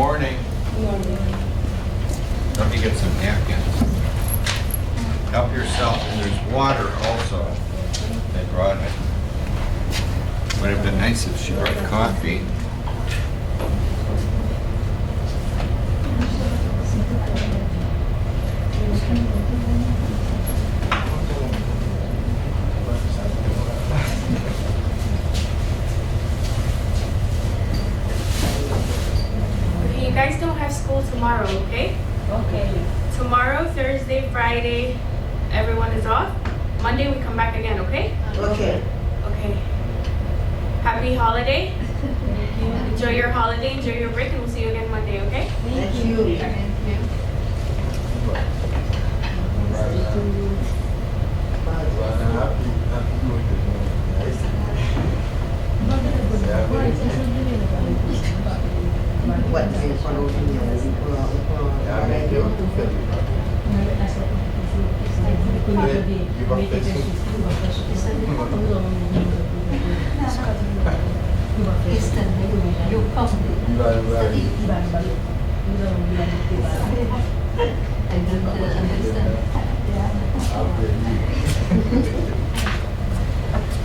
morning. Let me get some napkins. Help yourself, and there's water also. They brought it. Would have been nice if she brought coffee. You guys don't have school tomorrow, okay? Okay. Tomorrow, Thursday, Friday, everyone is off. Monday we come back again, okay? Okay. Okay. Happy holiday. Enjoy your holiday, enjoy your break, and we'll see you again Monday, okay? Thank you. What do you follow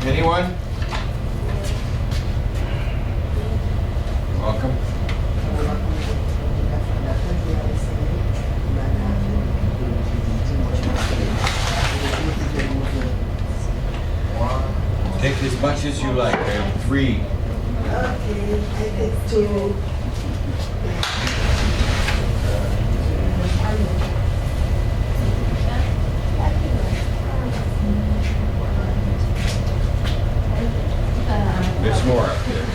Anyone? Welcome. Take as much as you like. They're free. Okay, I take two. There's more up there.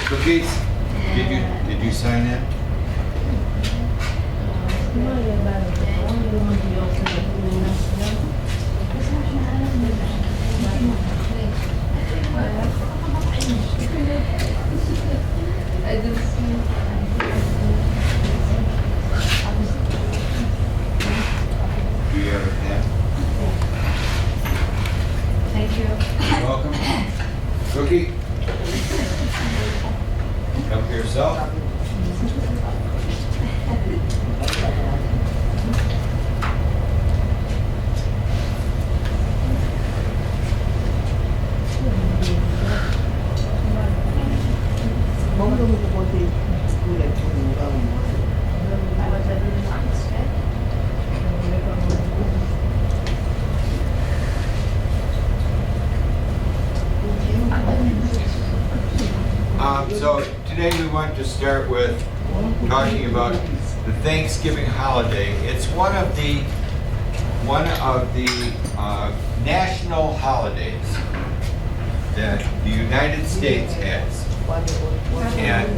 Cookies? Did you sign in? Do you have a pen? Thank you. You're welcome. Cookie? Help yourself. So today we want to start with talking about the Thanksgiving holiday. It's one of the national holidays that the United States has. And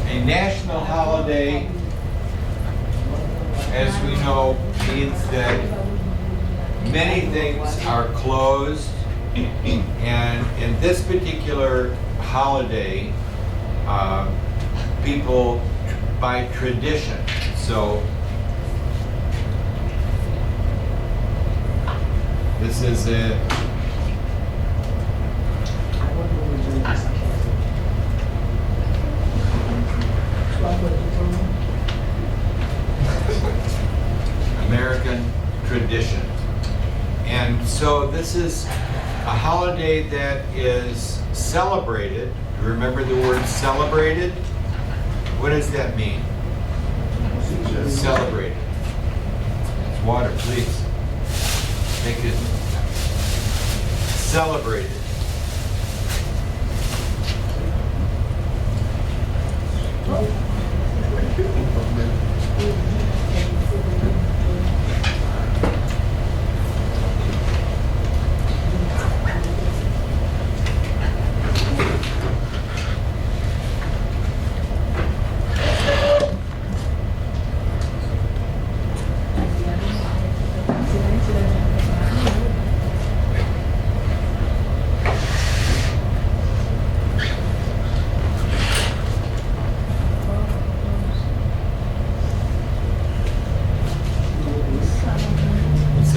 a national holiday, as we know, means that many things are closed. And in this particular holiday, people, by tradition, so this is a American tradition. And so this is a holiday that is celebrated. Do you remember the word celebrated? What does that mean? Celebrated. It's water, please. Make it celebrated.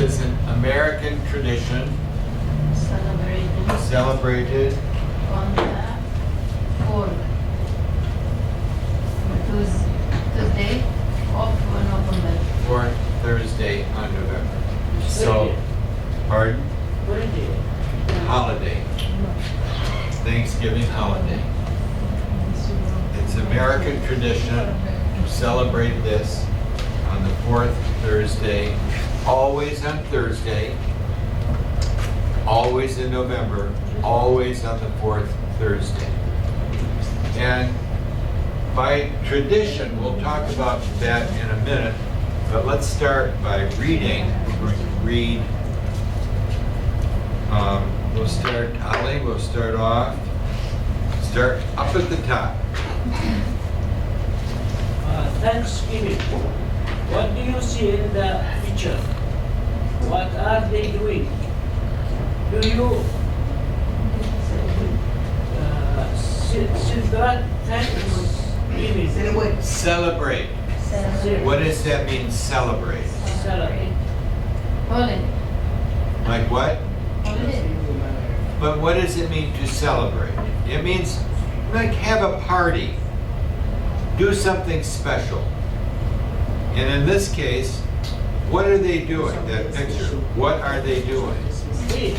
is an American tradition celebrated on the 4th Tuesday of November. fourth Thursday on November. So, pardon? Holiday. Thanksgiving holiday. It's American tradition to celebrate this on the fourth Thursday, always on Thursday, always in November, always on the fourth Thursday. And by tradition, we'll talk about that in a minute, but let's start by reading. We're going to read. We'll start, Ali, we'll start off. Start up at the top. Thanksgiving. What do you see in the picture? What are they doing? Do you celebrate Thanksgiving? Celebrate. Celebrate. What does that mean, celebrate? Celebrate. Holiday. Like what? Holiday. But what does it mean to celebrate? It means like have a party. Do something special. And in this case, what are they doing? That picture. What are they doing? Eat.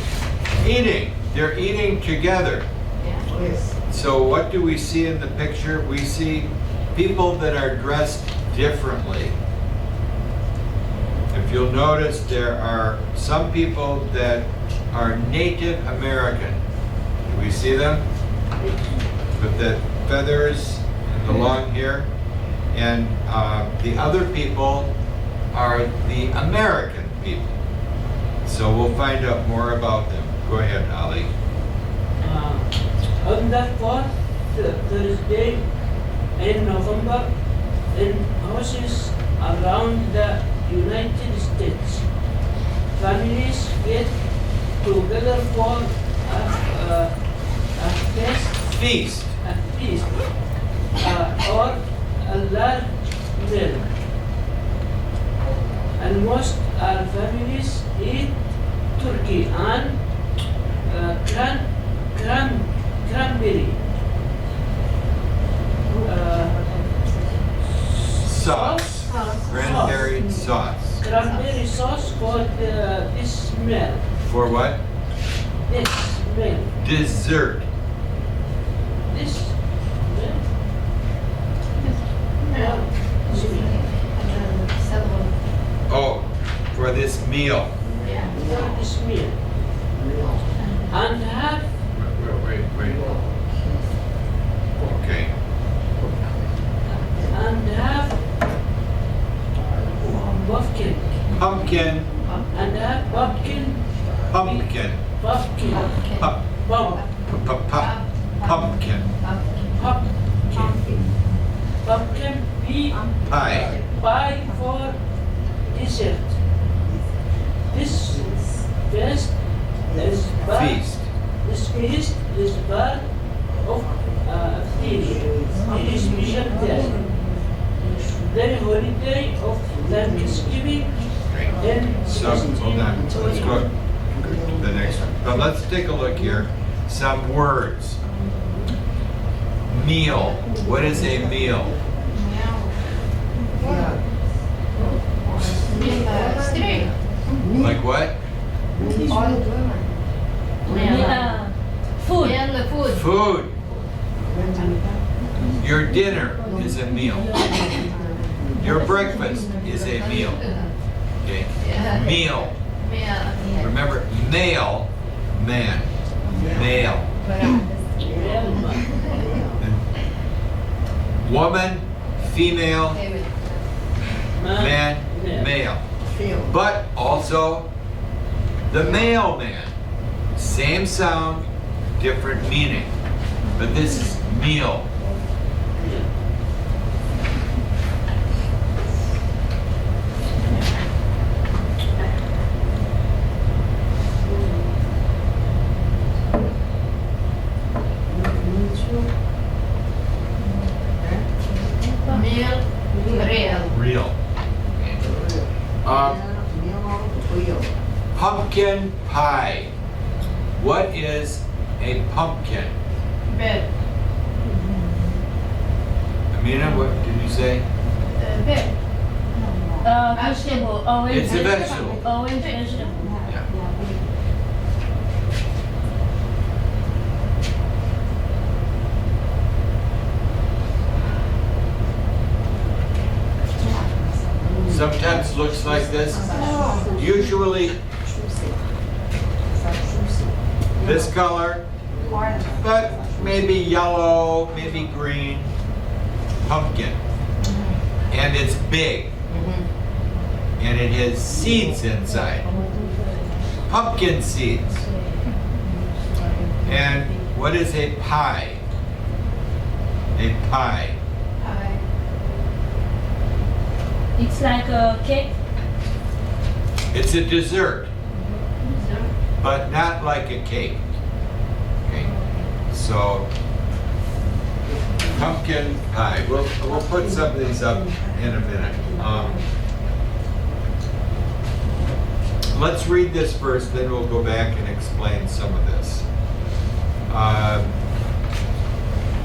Eating. They're eating together. Yeah. Yes. So what do we see in the picture? We see people that are dressed differently. If you'll notice, there are some people that are Native American. Do we see them? With the feathers and the long hair. And the other people are the American people. So we'll find out more about them. Go ahead, Ali. On the 4th Thursday in November, in houses around the United States, families get together for a feast, or a large meal. And most families eat turkey and cranberry Sauce. Cranberry sauce. Cranberry sauce for this meal. For what? This meal. Dessert. This meal. Oh, for this meal. For this meal. And have Wait. Okay. and have pumpkin. Pumpkin. And have pumpkin. Pumpkin. Pumpkin. Pumpkin. Pumpkin Pie. pie for dessert. This feast is Feast. This feast is part of the special day. The holiday of Thanksgiving Great. in So, hold on. Let's go to the next one. But let's take a look here. Some words. Meal. What is a meal? Straight. Like what? Food. Food. Your dinner is a meal. Your breakfast is a meal. Okay? Meal. Remember, male, man. Male. Woman, female, man, male. But also the mailman. Same sound, different meaning. But this is meal. Meal. Real. Real. Meal. Pumpkin pie. What is a pumpkin? Bed. Amina, what did you say? Bed. Vegetable. Orange. It's a vegetable. Orange vegetable. Yeah. Sometimes looks like this. Usually this color, but maybe yellow, maybe green. Pumpkin. And it's big. And it has seeds inside. Pumpkin seeds. And what is a pie? A pie. It's like a cake. It's a dessert, but not like a cake. Okay. So pumpkin pie. We'll put some of these up in a minute. Let's read this first, then we'll go back and explain some of this.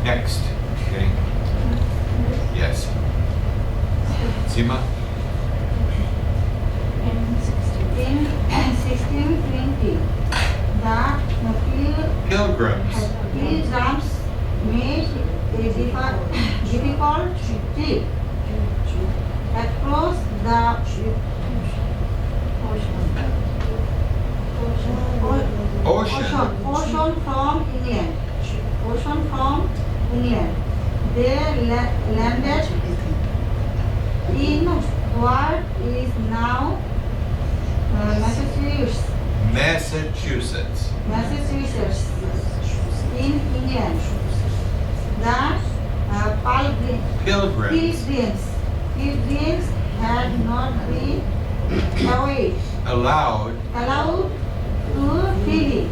Next. Okay. Yes. Sima? In 1620, the Pilgrims. pilgrims made a difficult trip across the ocean from England. They landed in what is now Massachusetts. in England. The Pilgrims. pilgrims had not been Allowed to freely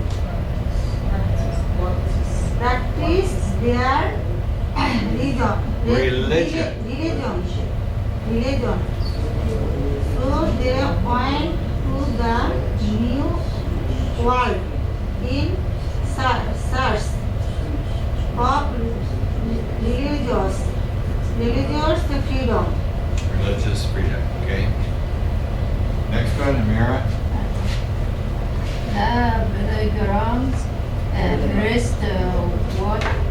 practice their religion. So they point to the new world in search of religious freedom. Religious freedom. Okay. Next one, Amira. The pilgrims' first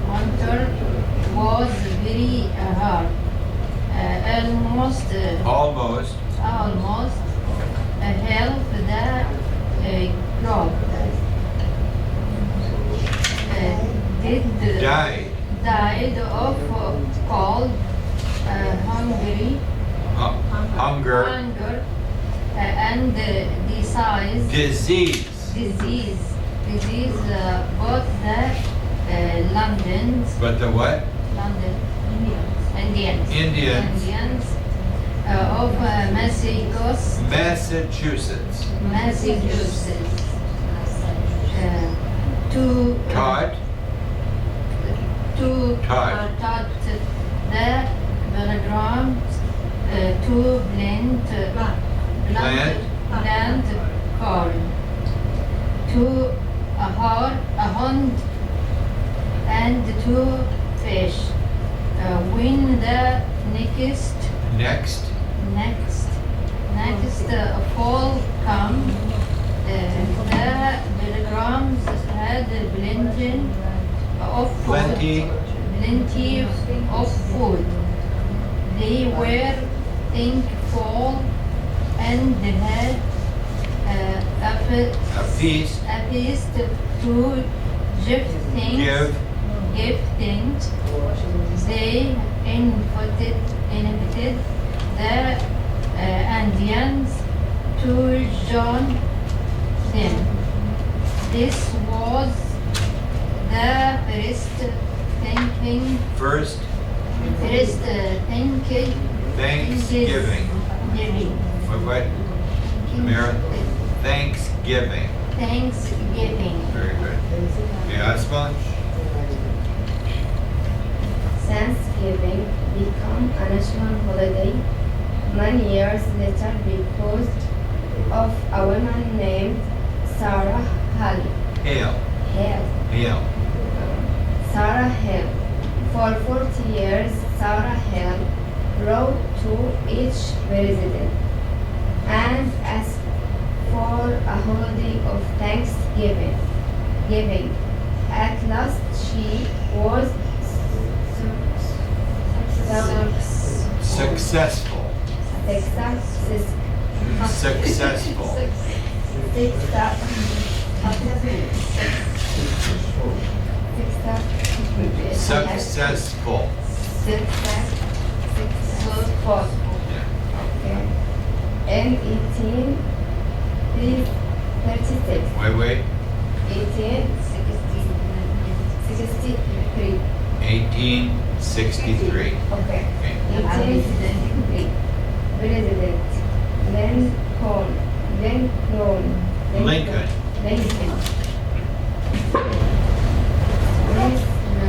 winter was very hard. Almost half the crop died of cold, Hunger. And disease. Both the London's But the what? London Indians of Massachusetts. Taught taught the pilgrims to plant corn, to hunt and to fish. When the next fall come, the pilgrims had plenty of food. They were thankful and had a feast. To give thanks. They invited the Indians to join them. This was the First Thanksgiving. What? Amira? Thanksgiving. Very good. Okay, Asma? Thanksgiving became a national holiday many years later because of a woman named Sarah Hale. Hail. Hale. Hail. Sarah Hale. For 40 years, Sarah Hale wrote to each president and asked for a holiday of Thanksgiving. At last, she was Successful. Successful. Successful. Successful. Okay. In 1836. Wait. 1863. 1863. Okay. Okay. 1863. President Lincoln.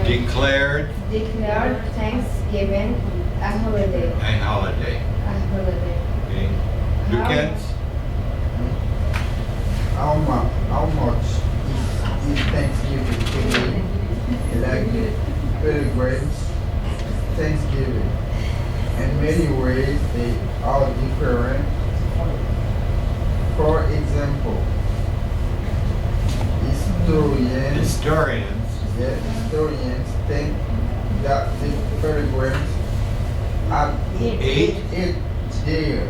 Declared Declared Thanksgiving a holiday. a holiday. Okay. Ducats? How much is Thanksgiving today? Like pilgrims, Thanksgiving. In many ways, they are different. For example, historians think that the pilgrims had Ate deer,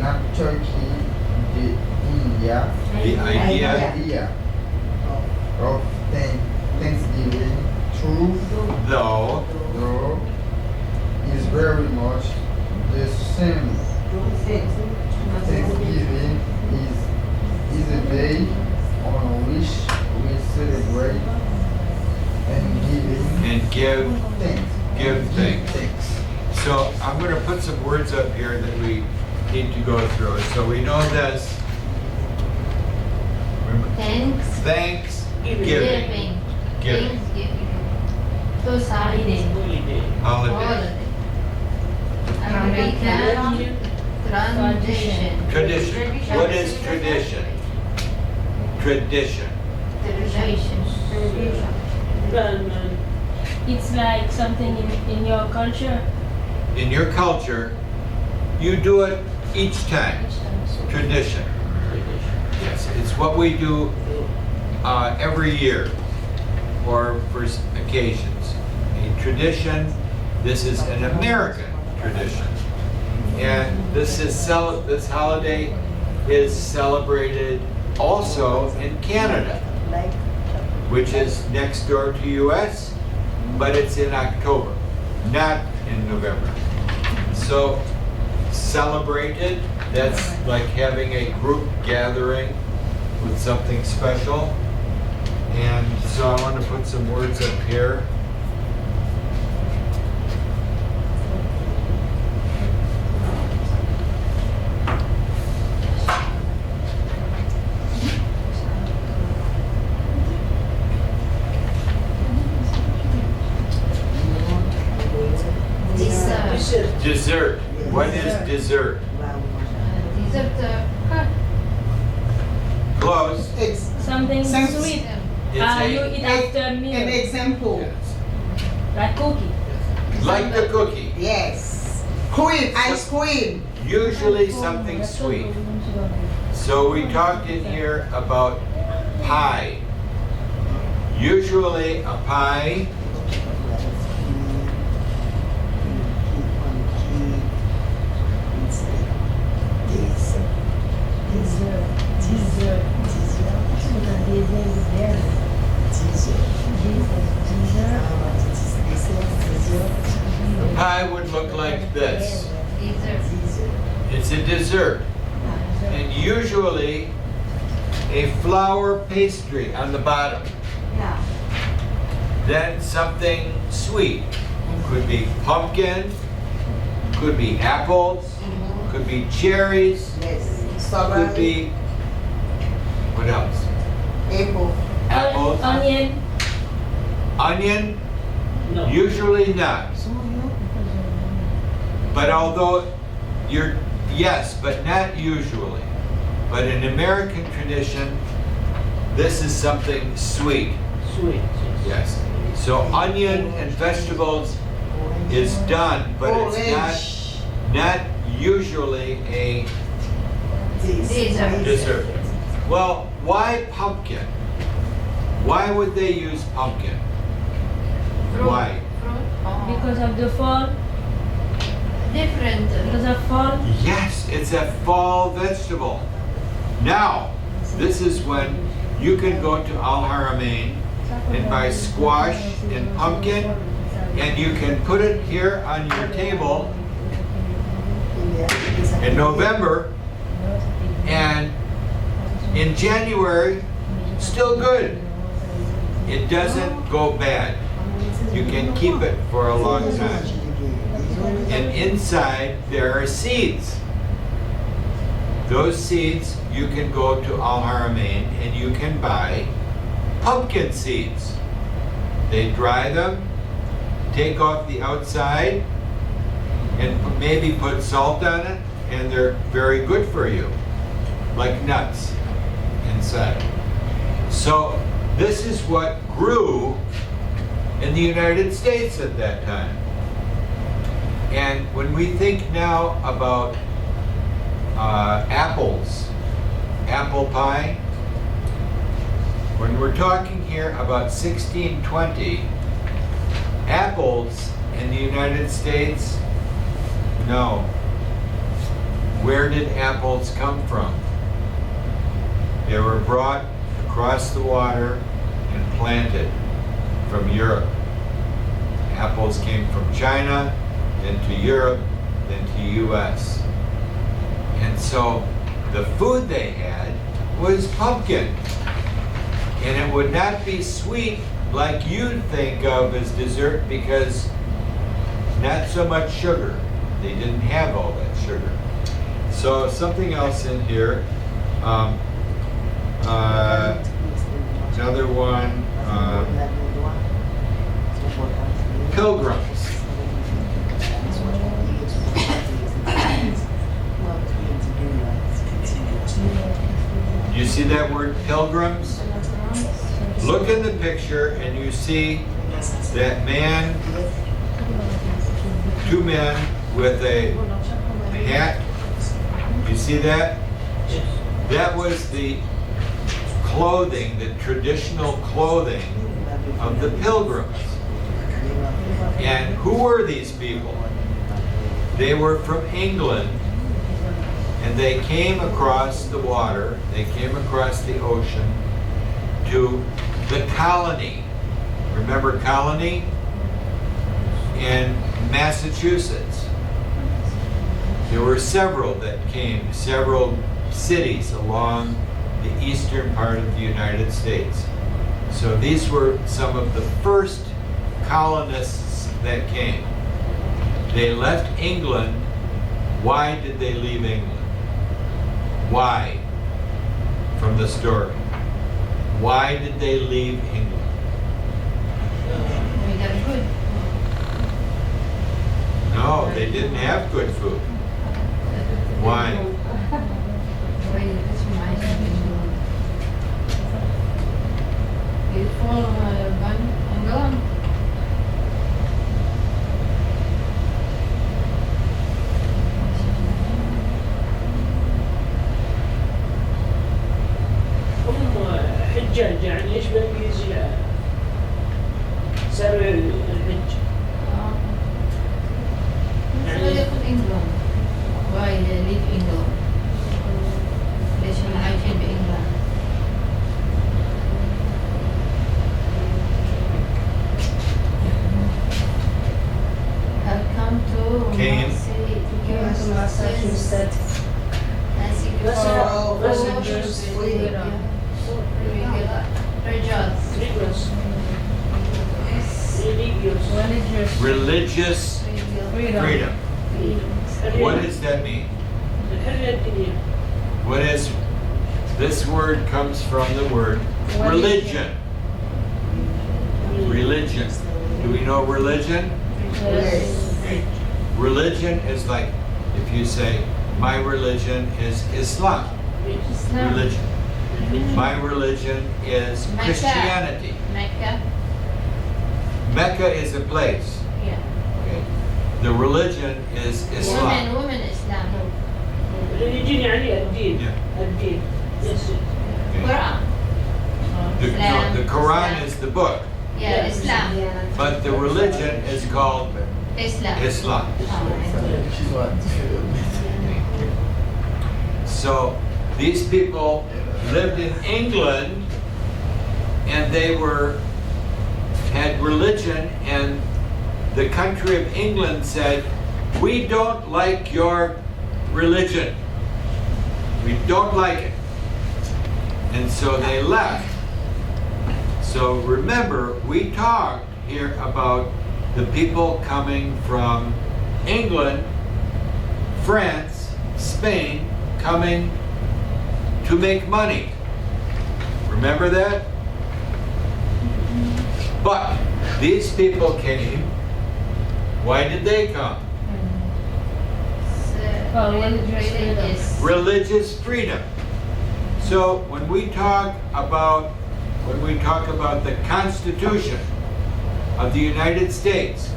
not turkey, the the idea. idea of Thanksgiving, true Though though, is very much the same. Thanksgiving is a day on which we celebrate and give give thanks. thanks. So I'm going to put some words up here that we need to go through. So we know this. Thanksgiving. Giving. Those holiday. Holiday. American tradition. Tradition. What is tradition? Tradition. It's like something in your culture. In your culture, you do it each time. Tradition. Yes, it's what we do every year or for occasions. A tradition, this is an American tradition. And this holiday is celebrated also in Canada, which is next door to US, but it's in October, not in November. So celebrated, that's like having a group gathering with something special. And so I want to put some words up here. Dessert. What is dessert? Close. Something Thanks. sweet. It's You a, eat after An meal. example. yes. Like cookie. Like the cookie. Yes. Cream, ice cream. Usually something sweet. So we talked in here about pie. Usually a pie would look like this. It's a dessert. And usually a flour pastry on the bottom. Then something sweet. Could be pumpkin, could be apples, could be cherries, Yes. could Strawberry. be, what else? Apple. Apples, Onion. onion, No. usually not. But although you're Yes, but not usually. But in American tradition, this is something sweet. Sweet. Yes. So onion and vegetables is done, but it's not usually a dessert. Well, why pumpkin? Why would they use pumpkin? Why? Because of the fall. Different. Because of fall. Yes, it's a fall vegetable. Now, this is when you can go to Al Haramain and buy squash and pumpkin, and you can put it here on your table in November, and in January, still good. It doesn't go bad. You can keep it for a long time. And inside there are seeds. Those seeds, you can go to Al Haramain and you can buy pumpkin seeds. They dry them, take off the outside, and maybe put salt on it, and they're very good for you, like nuts inside. So this is what grew in the United States at that time. And when we think now about apples, apple pie, when we're talking here about 1620, apples in the United States, no. Where did apples come from? They were brought across the water and planted from Europe. Apples came from China, then to Europe, then to US. And so the food they had was pumpkin. And it would not be sweet like you'd think of as dessert because not so much sugar. They didn't have all that sugar. So something else in here. Another one. Pilgrims. You see that word pilgrims? Look in the picture and you see that man, two men with a hat. You see that? That was the clothing, the traditional clothing of the pilgrims. And who were these people? They were from England, and they came across the water, they came across the ocean to the colony. Remember colony? In Massachusetts. There were several that came, several cities along the eastern part of the United States. So these were some of the first colonists that came. They left England. Why did they leave England? Why? From the story. Why did they leave England? We got food. No, they didn't have good food. Why? Beautiful England. حجاج يعني ايش بالانجليزي صار الحج بالنسبة لي في إنجلند. Why they live England? ليش هم عايشين بإنجلند؟ I've come to Came. Massachusetts. Religious freedom. What does that mean? What is, this word comes from the word religion. Religion. Do we know religion? Yes. Okay. Religion is like, if you say, My religion is Islam. Islam. Religion. My religion is Mecca. Christianity. Mecca. Mecca is a place. Yeah. Okay. The religion is Islam. Women Islam. religion يعني الدين. Yeah. الدين. Yes. Okay. Quran. The Quran is the book, Yeah, Islam. but the religion is called Islam. Islam. She's what? So these people lived in England, and they had religion, and the country of England said, "We don't like your religion. We don't like it." And so they left. So remember, we talked here about the people coming from England, France, Spain, coming to make money. Remember that? But these people came. Why did they come? Religious. Religious freedom. So when we talk about the Constitution of the United States,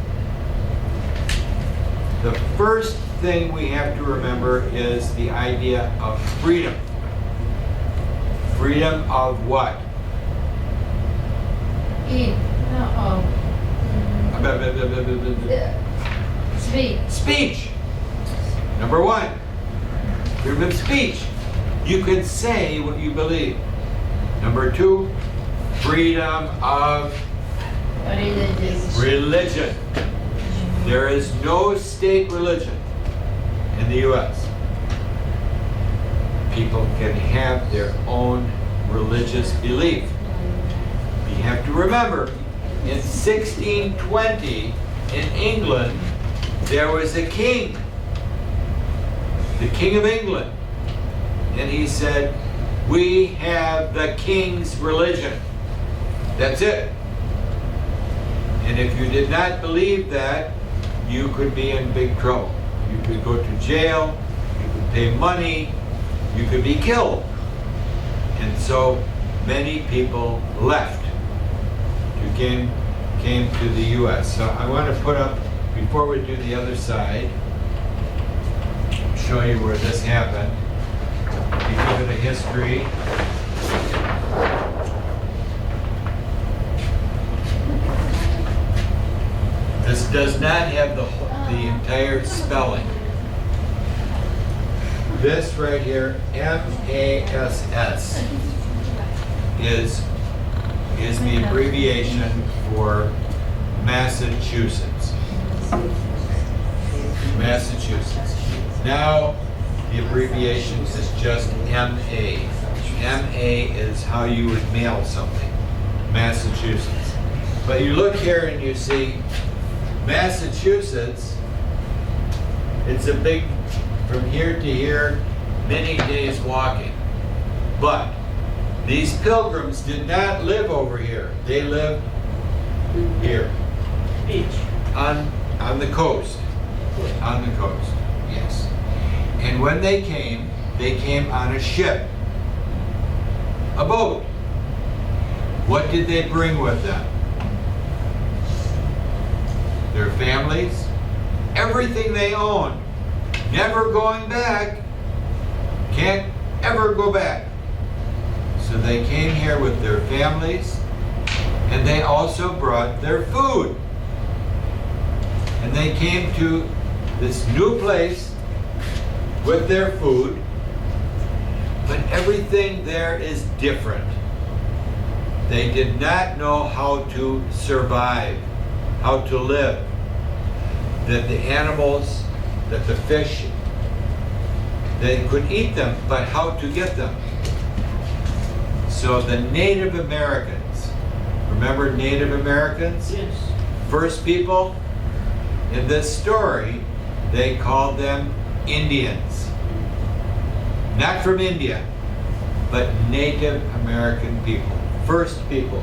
the first thing we have to remember is the idea of freedom. Freedom of what? Speak. Speech. Number one, freedom of speech. You can say what you believe. Number two, freedom of Religious. religion. There is no state religion in the U.S. People can have their own religious belief. You have to remember, in 1620, in England, there was a king, the King of England, and he said, "We have the king's religion." That's it. And if you did not believe that, you could be in big trouble. You could go to jail, you could pay money, you could be killed. And so many people left, came to the U.S. So I want to put up, before we do the other side, show you where this happened. You give it a history. This does not have the entire spelling. This right here, MASS, is the abbreviation for Massachusetts. Massachusetts. Now the abbreviation is just MA. MA is how you would mail something. Massachusetts. But you look here and you see Massachusetts, it's a big, from here to here, many days walking. But these pilgrims did not live over here. They lived here. Beach. On the coast. On the coast, yes. And when they came on a ship, a boat. What did they bring with them? Their families, everything they owned, never going back, can't ever go back. So they came here with their families, and they also brought their food. And they came to this new place with their food, but everything there is different. They did not know how to survive, how to live, that the animals, that the fish, they could eat them, but how to get them. So the Native Americans, remember Native Americans? Yes. First people in this story, they called them Indians. Not from India, but Native American people. First people.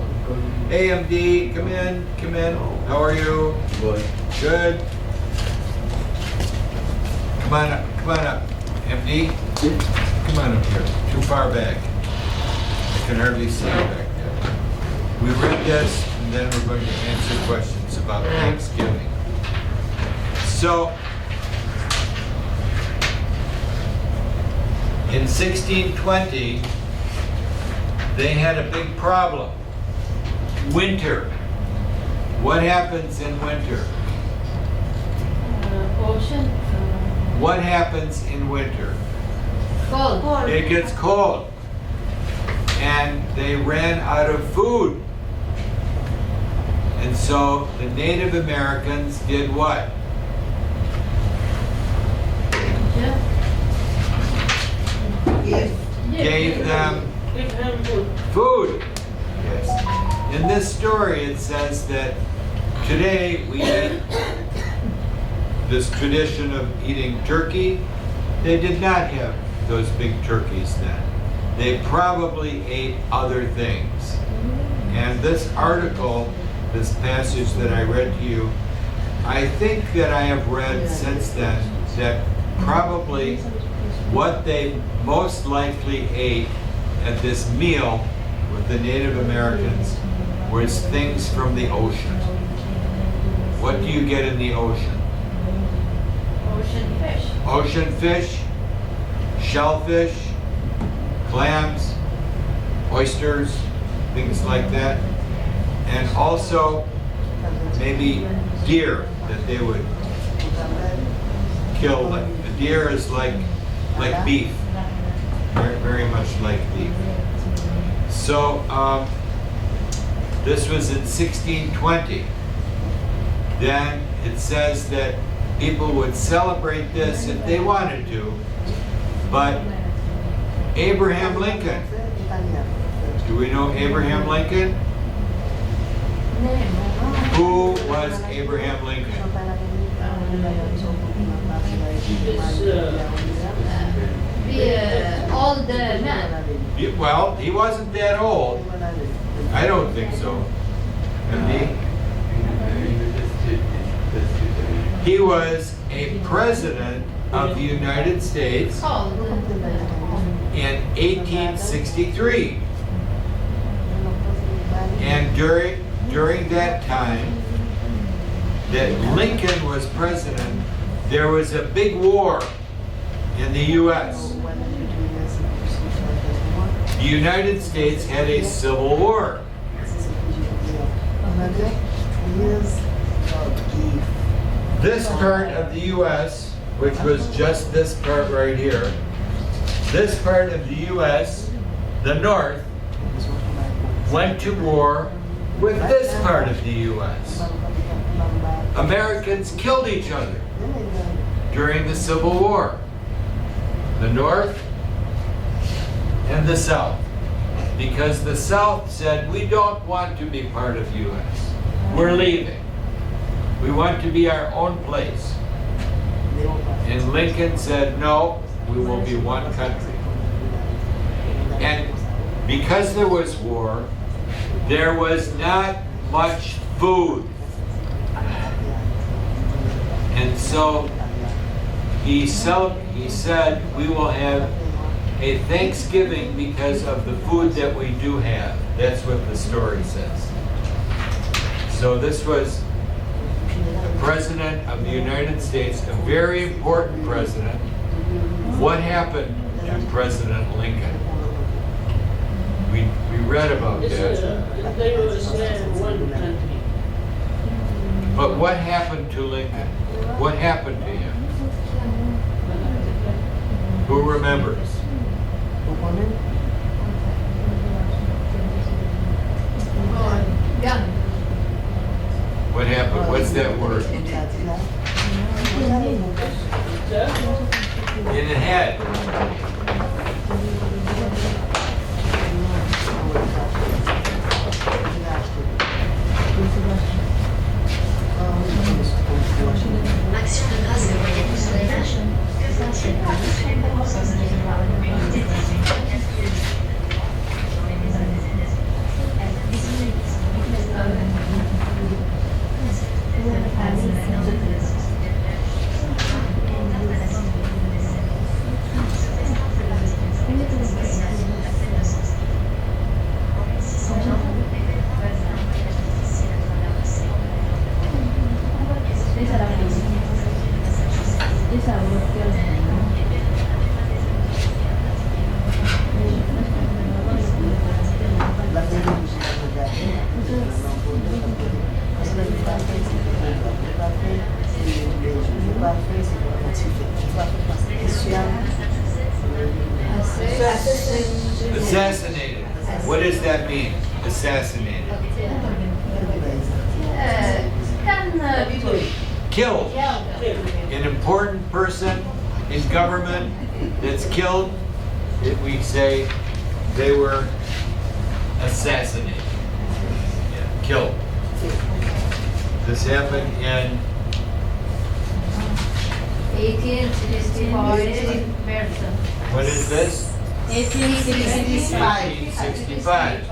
Hey, MD, come in, come in. How are you? Good. Good. Come on up, come on up. MD, come on up here. Too far back. I can hardly see you back there. We read this, and then we're going to answer questions about Thanksgiving. So, in 1620, they had a big problem. Winter. What happens in winter? Ocean. What happens in winter? Cold. It gets cold. And they ran out of food. And so the Native Americans did what? Yeah. Gave them Give him food. food. Yes. In this story, it says that today we eat this tradition of eating turkey. They did not have those big turkeys then. They probably ate other things. And this article, this passage that I read to you, I think that I have read since then that probably what they most likely ate at this meal with the Native Americans was things from the ocean. What do you get in the ocean? Ocean fish. Ocean fish, shellfish, clams, oysters, things like that. And also maybe deer that they would kill. A deer is like beef, very, very much like beef. So this was in 1620. Then it says that people would celebrate this if they wanted to, but Abraham Lincoln, do we know Abraham Lincoln? Who was Abraham Lincoln? Older man. Well, he wasn't that old. I don't think so. MD? He was a president of the United States in 1863. And during that time that Lincoln was president, there was a big war in the U.S. The United States had a civil war. This part of the U.S., which was just this part right here, this part of the U.S., the North, went to war with this part of the U.S. Americans killed each other during the Civil War. The North and the South. Because the South said, we don't want to be part of U.S. We're leaving. We want to be our own place. And Lincoln said, no, we will be one country. And because there was war, there was not much food. And so he said, we will have a Thanksgiving because of the food that we do have. That's what the story says. So this was the President of the United States, a very important president. What happened to President Lincoln? We read about that. They were one country. But what happened to Lincoln? What happened to him? Who remembers? Gun. What happened? What's that word? In the head. What does that mean? Assassinated. Killed. An important person in government that's killed, we say they were assassinated. Yeah, killed. This happened in 1865. what is this? 65. 1865.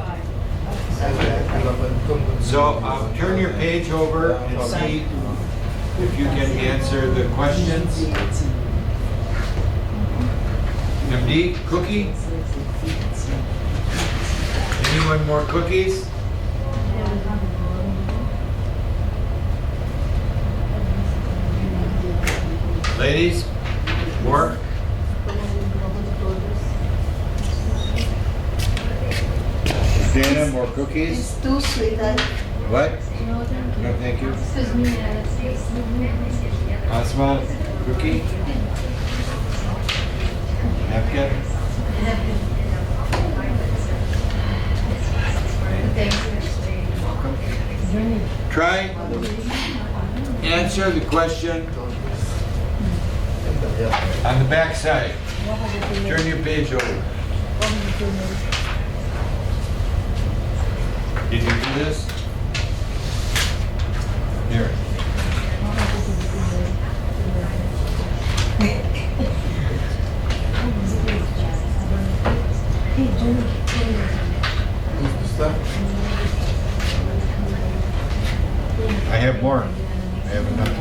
So turn your page over and see if you can answer the questions. MD, cookie? Anyone more cookies? Ladies, more? Dana, more cookies? It's too sweet. What? No, thank you. Asma, cookie? Napkin? Try answer the question on the back side. Turn your page over. Did you do this? Here. I have more. I have enough.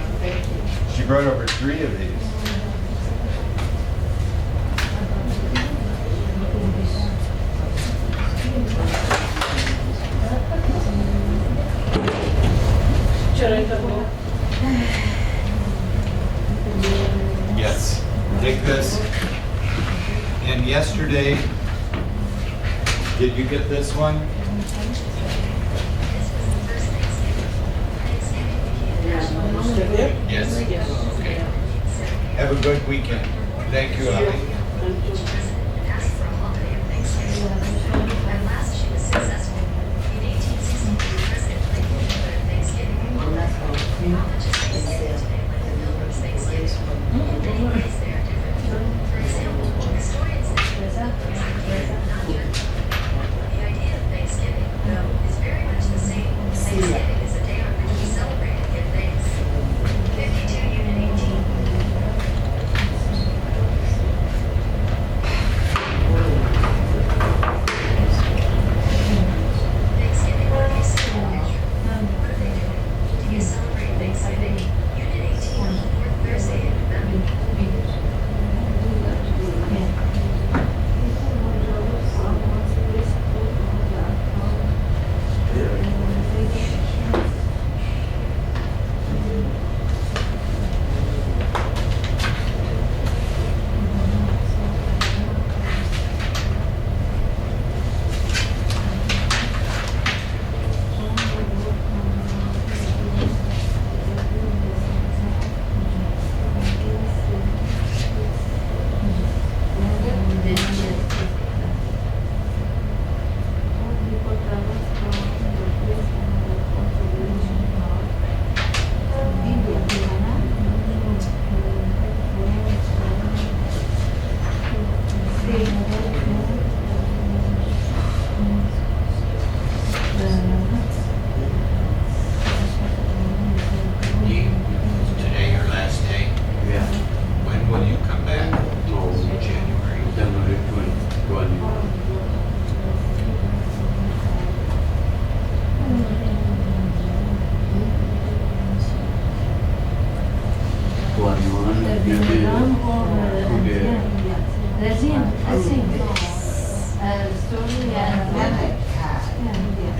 She brought over 3 of these. Yes. Take this. And yesterday, did you get this one? Yes. Okay. Have a good weekend. Thank you, Ali.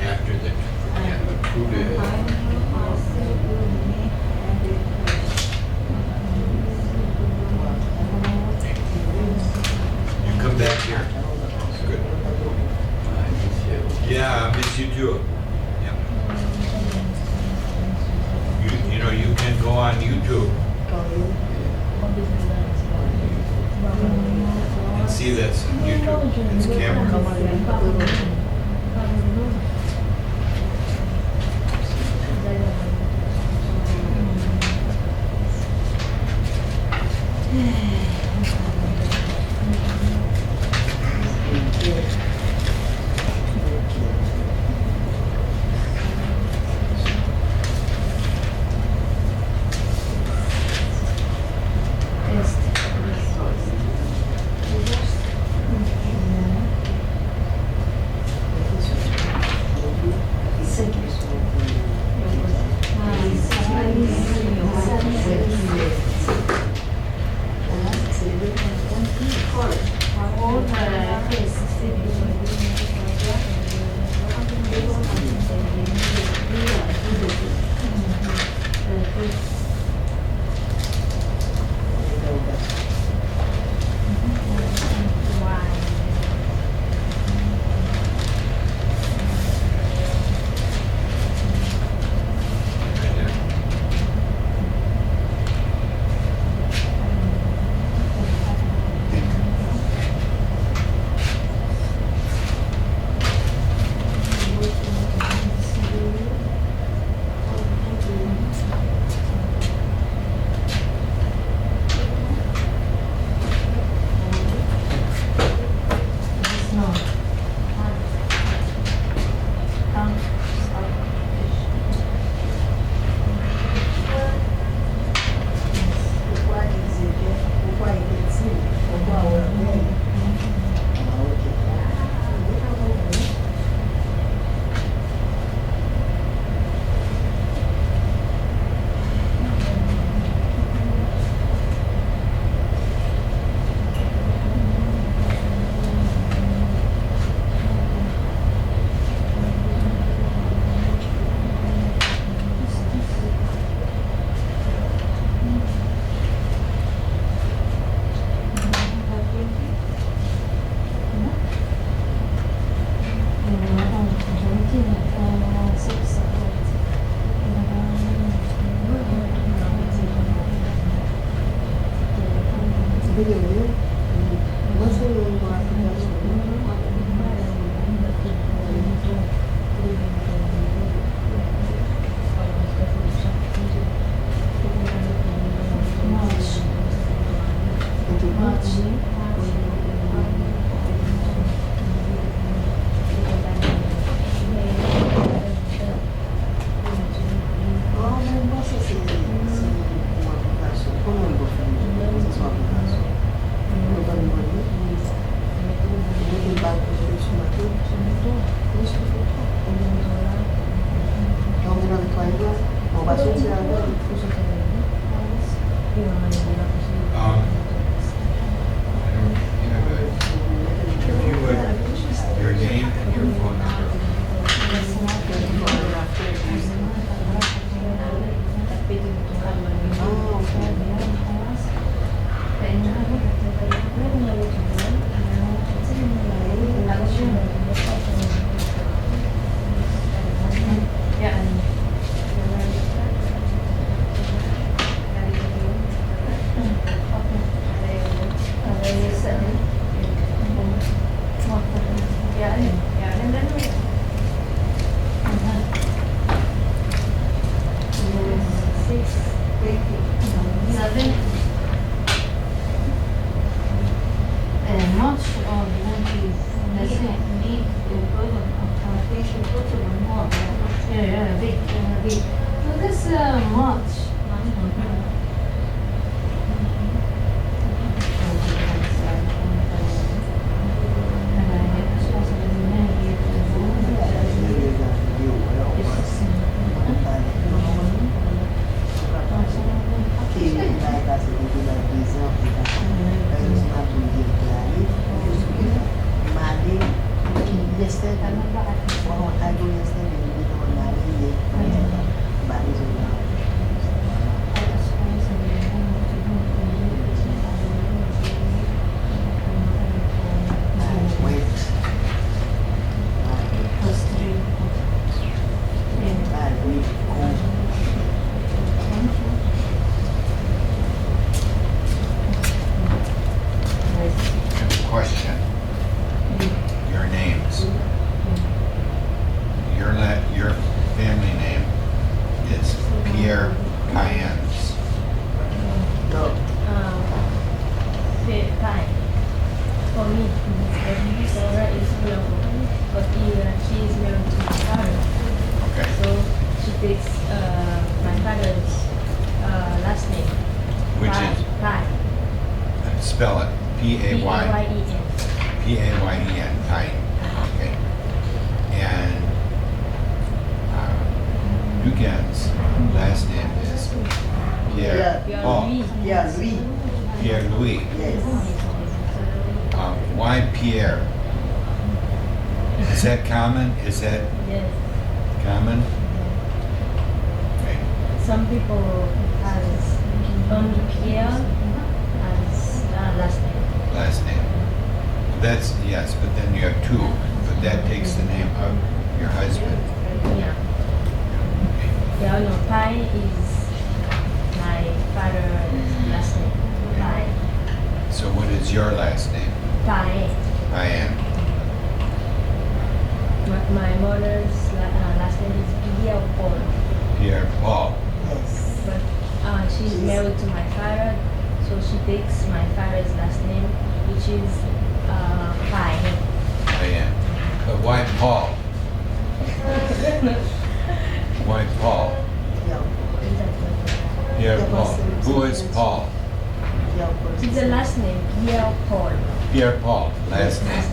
After the you come back here. Good. Yeah, I miss you too. Yep. You know, you can go on YouTube and see this on YouTube. It's camera. yesterday. Oh, I go yesterday. We don't know yet. But it's not. Wait. Question. Your names. Your family name is Pierre Cayens. No. Fine. For me, Sarah is beautiful, but she is married to my father. Okay. So she takes my father's last name. Which is? Pai. Spell it. P-A-Y. P-A-Y-E-N. P-A-Y-E-N. Pine. Okay. And Dugan's last name is Pierre. Yeah. Paul. Yeah, Louis. Pierre Louis. Yes. Why Pierre? Is that common? Is that Yes. common? Okay. Some people has only Pierre as last name. Last name. That's, yes, but then you have two. But that takes the name of your husband. Yeah. Yeah, no, Pai is my father's last name. Pai. So what is your last name? Pai. Diane. My mother's last name is Pierre Paul. Pierre Paul. Yes. But she's married to my father, so she takes my father's last name, which is Pai. Diane. But why Paul? Why Paul? Yeah. Pierre Paul. Who is Paul? Yeah. It's the last name, Pierre Paul. Pierre Paul. Last name.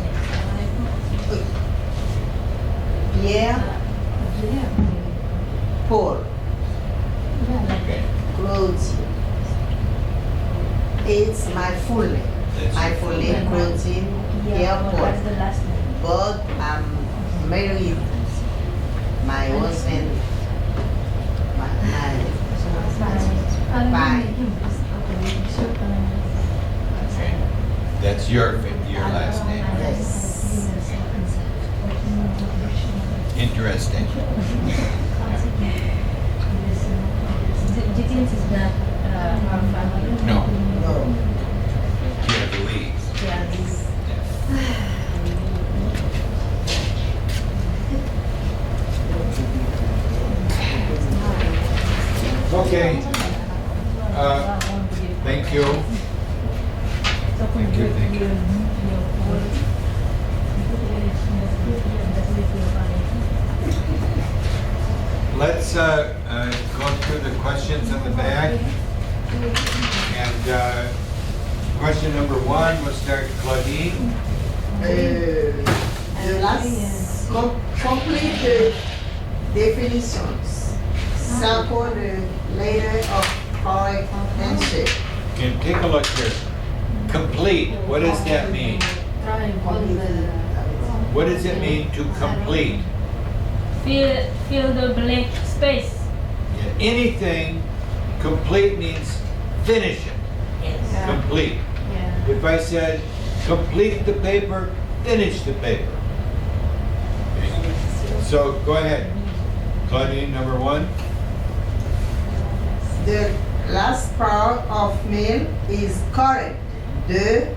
Pierre Paul. Okay. Claudine. It's my full name. That's My your full full name, name. Claudine Pierre Paul, that's Pierre the last name. Paul. But I'm married. My husband. Bye. Okay. That's your last name. Yes. Interesting. Dickens is not our family. No. No. Pierre Louis. Yeah, this. Okay. Thank you. Thank you, thank you. Let's go through the questions in the back. And question number one, we'll start Claudine. The last complete the definitions. Sample the letter of correct answer. Okay, take a look here. Complete, what does that mean? What does it mean to complete? Fill the blank space. Yeah, anything, complete means finish it. Yes. Complete. Yeah. If I said, complete the paper, finish the paper. Okay. So go ahead. Claudine, number one. The last part of meal is correct. The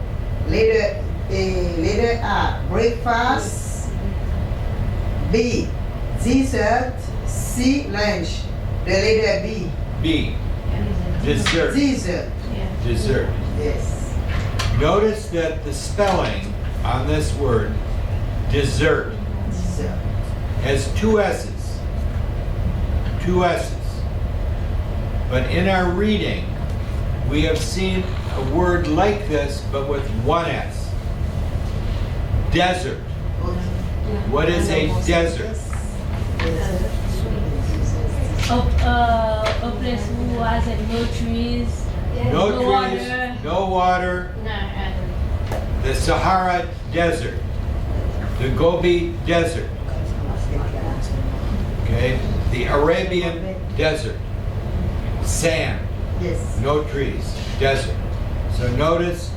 letter A, breakfast. B, dessert. C, lunch. The letter B, B, dessert. dessert. Dessert. Yes. Notice that the spelling on this word, dessert, Dessert. has two S's. Two S's. But in our reading, we have seen a word like this, but with one S. Desert. What is a desert? A place who has no trees, No trees, water. no water, the Sahara Desert. The Gobi Desert. Okay? The Arabian Desert. Sand. Yes. No trees. Desert. So notice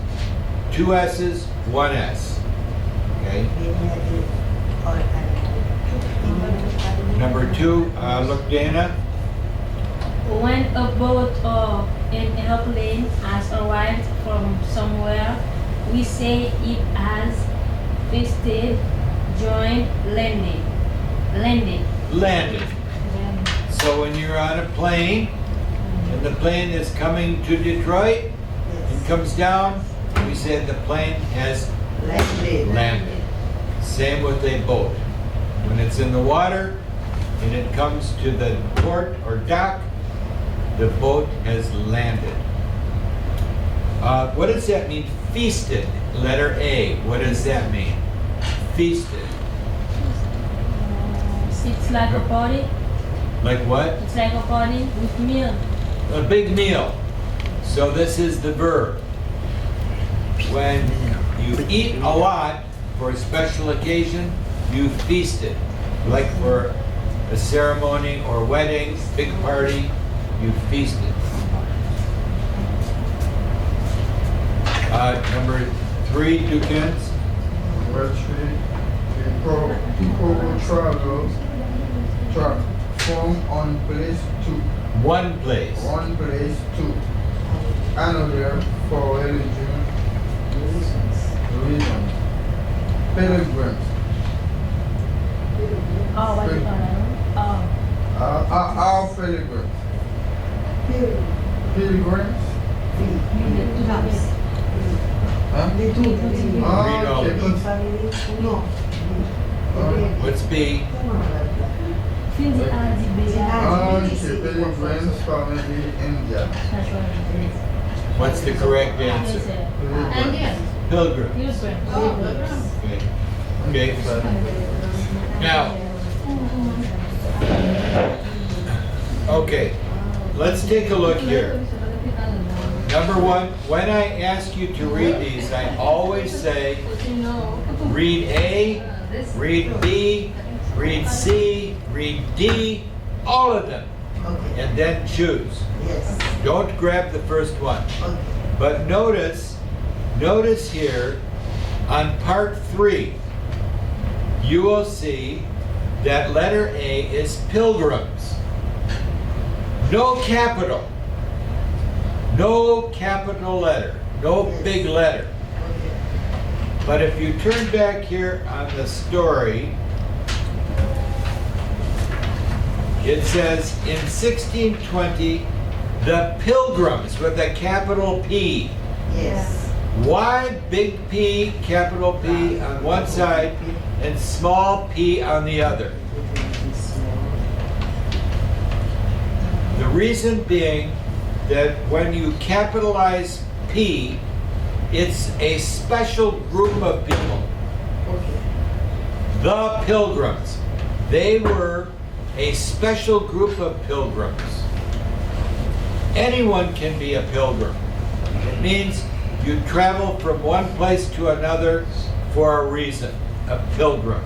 2 S's, 1 S. Okay? Number 2, look, Dana. When a boat or an airplane has arrived from somewhere, we say it has visited, joined, landed. Landed. Landed. So when you're on a plane and the plane is coming to Detroit and comes down, we say the plane has landed. Same with a boat. When it's in the water and it comes to the port or dock, the boat has landed. What does that mean? Feasted. Letter A. What does that mean? Feasted. It's like a party. Like what? It's like a party with meal. A big meal. So this is the verb. When you eat a lot for a special occasion, you feasted. Like for a ceremony or wedding, big party, you feasted. Number 3, Dukins. Number 3, people who travel from one place to One place. Another for religion reasons. Pilgrims. Oh, what do you call it? Oh. Our pilgrims. Pilgrims. Huh? Read all Okay, of but No. What's B? Fins are the big. okay, pilgrims, family, India. That's what it is. What's the correct answer? Indian. Pilgrim. Pilgrim. Okay. Okay. Now, okay, let's take a look here. Number 1, when I ask you to read these, I always say, read A, read B, read C, read D, all of them, Okay. and then choose. Yes. Don't grab the first one. Okay. But notice here, on part 3, you will see that letter A is pilgrims. No capital. No capital letter. No big letter. Okay. But if you turn back here on the story, it says in 1620, the Pilgrims with a capital P. Yes. Why big P, capital P on one side and small p on the other? The reason being that when you capitalize P, it's a special group of people. Okay. The Pilgrims. They were a special group of pilgrims. Anyone can be a pilgrim. It means you travel from one place to another for a reason, a pilgrim,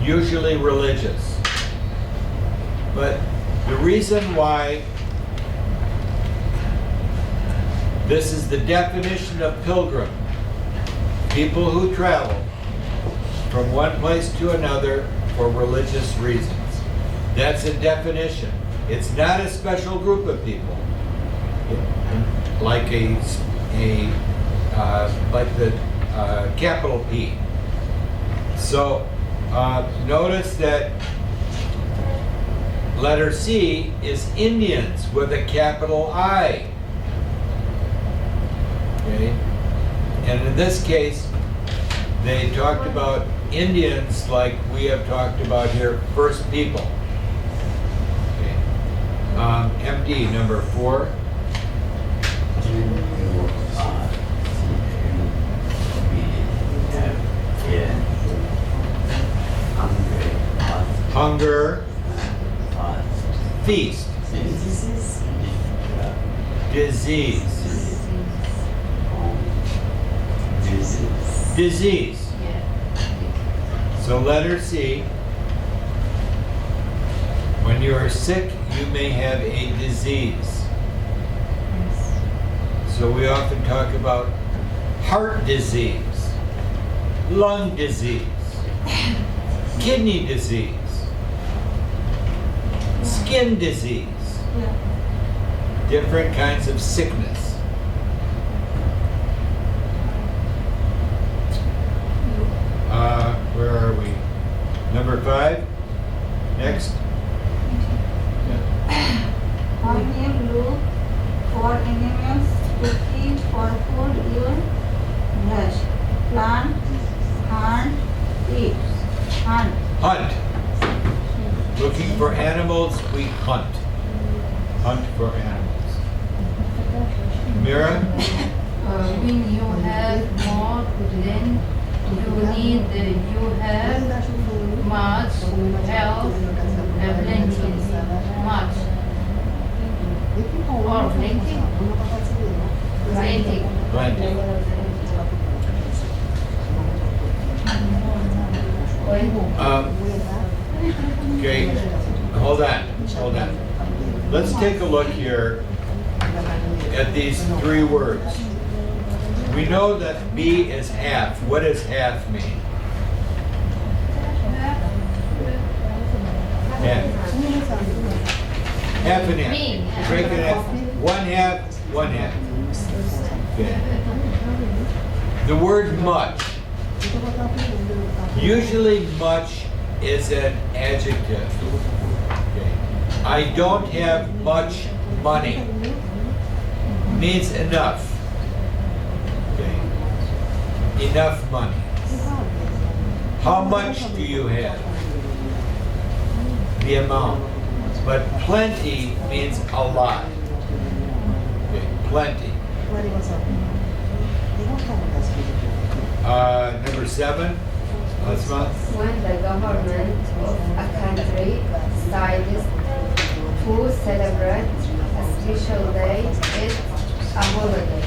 usually religious. But the reason why this is the definition of pilgrim, people who travel from one place to another for religious reasons. That's a definition. It's not a special group of people, like the capital P. So notice that letter C is Indians with a capital I. Okay? And in this case, they talked about Indians like we have talked about here, first people. Okay. MD, number 4. Hunger, feast, disease, disease. So letter C. When you are sick, you may have a disease. So we often talk about heart disease, lung disease, kidney disease, skin disease, different kinds of sickness. Where are we? Number 5. Next. Onion look for animals to keep for food even brush. Plant, hunt, eat. Hunt. Hunt. Looking for animals, we hunt. Hunt for animals. Mira? When you have more than you need, you have much health, plenty, much. Or plenty? Plenty. Plenty. Okay, hold on. Let's take a look here at these 3 words. We know that B is half. What does half mean? Half. Half and half. Break it half. 1/2, 1/2. Okay. The word much. Usually much is an adjective. Okay. I don't have much money. Means enough. Okay. Enough money. How much do you have? The amount. But plenty means a lot. Okay. Plenty. Number 7. Asma? When the government of a country decides to celebrate a special day, it's a holiday.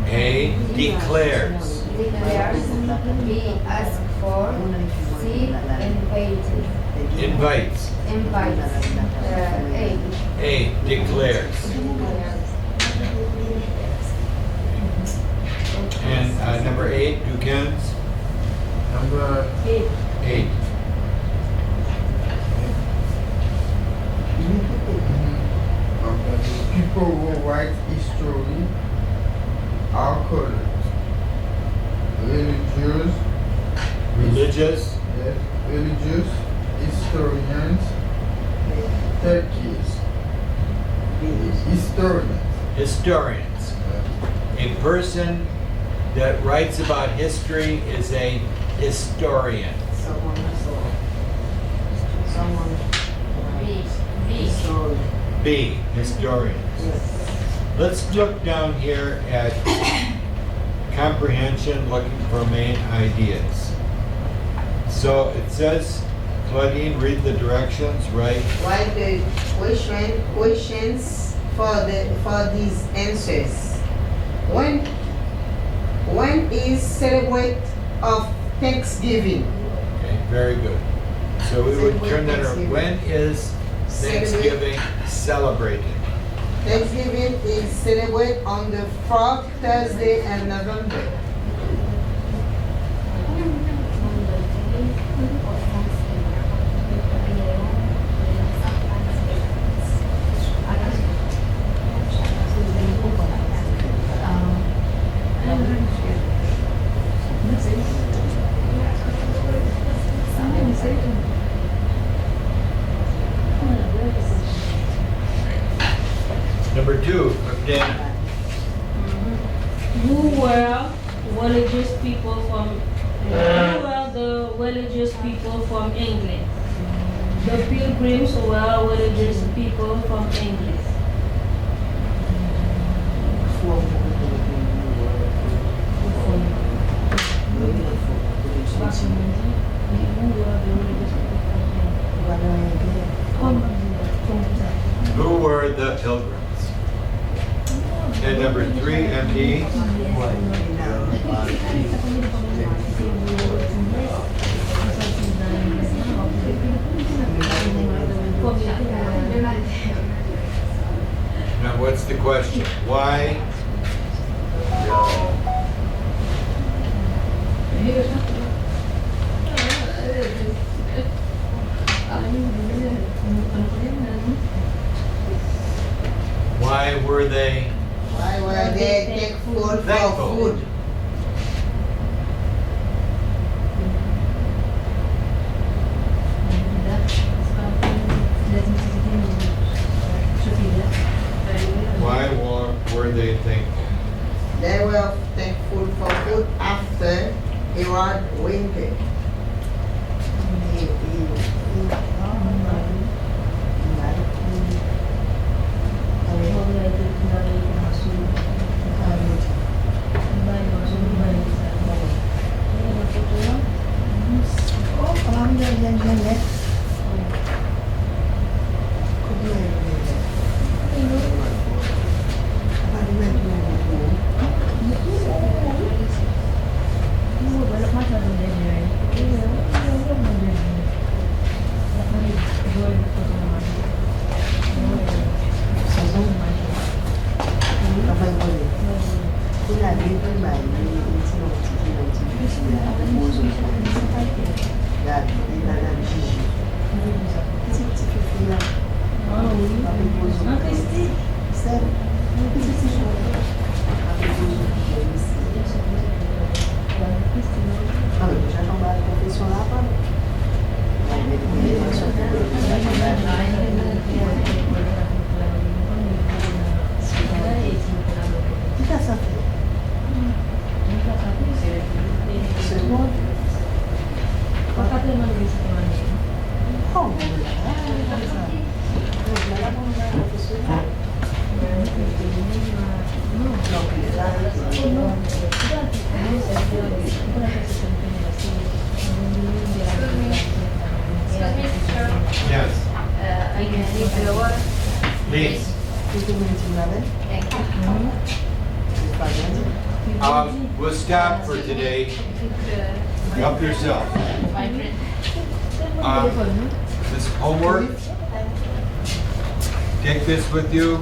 A declares. Declares, B asks for, C Invites. A declares. And number 8, Ducans. Number 8. people who write history are called religious, yes, religious historians, Historians. A person that writes about history is a historian. B, historians. Let's look down here at comprehension, looking for main ideas. So it says, Claudine, read the directions, right? Write the questions for these answers. When is celebrate of Thanksgiving? Okay, very good. So we would turn that around. When is Thanksgiving celebrated? Thanksgiving is celebrated on the 4th Thursday in November. Number 2, Dana. Who were religious people from England? The Pilgrims were religious people from England. Who were the pilgrims? And number 3, MD. Now, what's the question? Why? Why were they? Why were they thankful for Thankful. food? Why were they thankful? They were thankful for food after Iran winter. Oh, kalau jalan-jalan ya. Yes, I can leave the water. please. We'll stop for today. Help yourself. This homework, take this with you.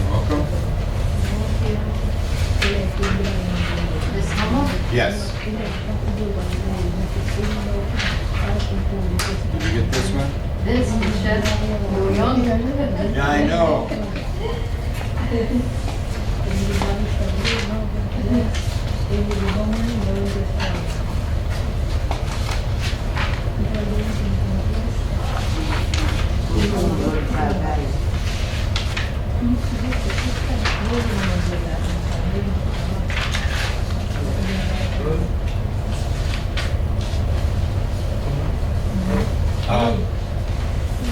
Welcome. This homework? Yes. Did you get this one? This picture, you're young. Yeah, I know.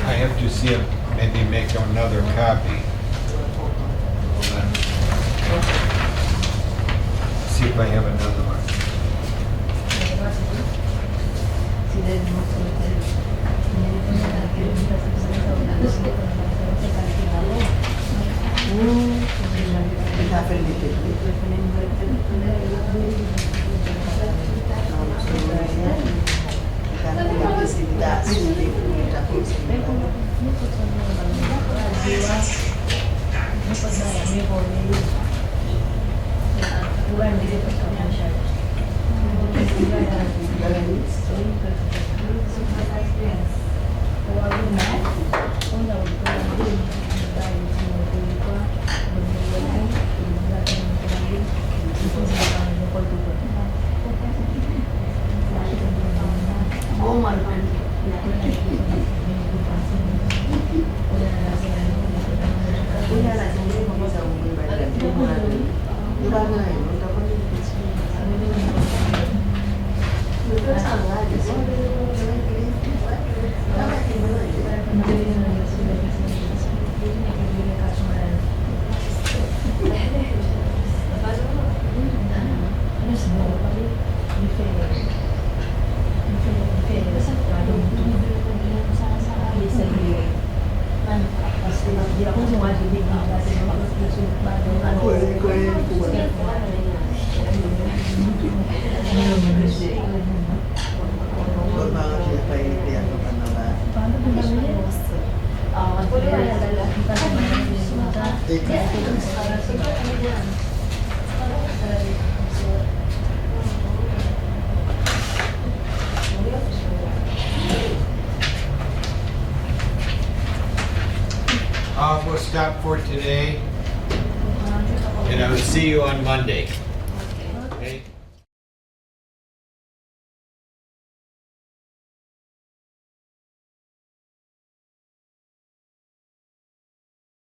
I have to see if maybe make another copy. Hold on. See if I have another one. Terus Huwag mga siya pa itiyak ko pa na ba? We'll stop for today, and I will see you on Monday.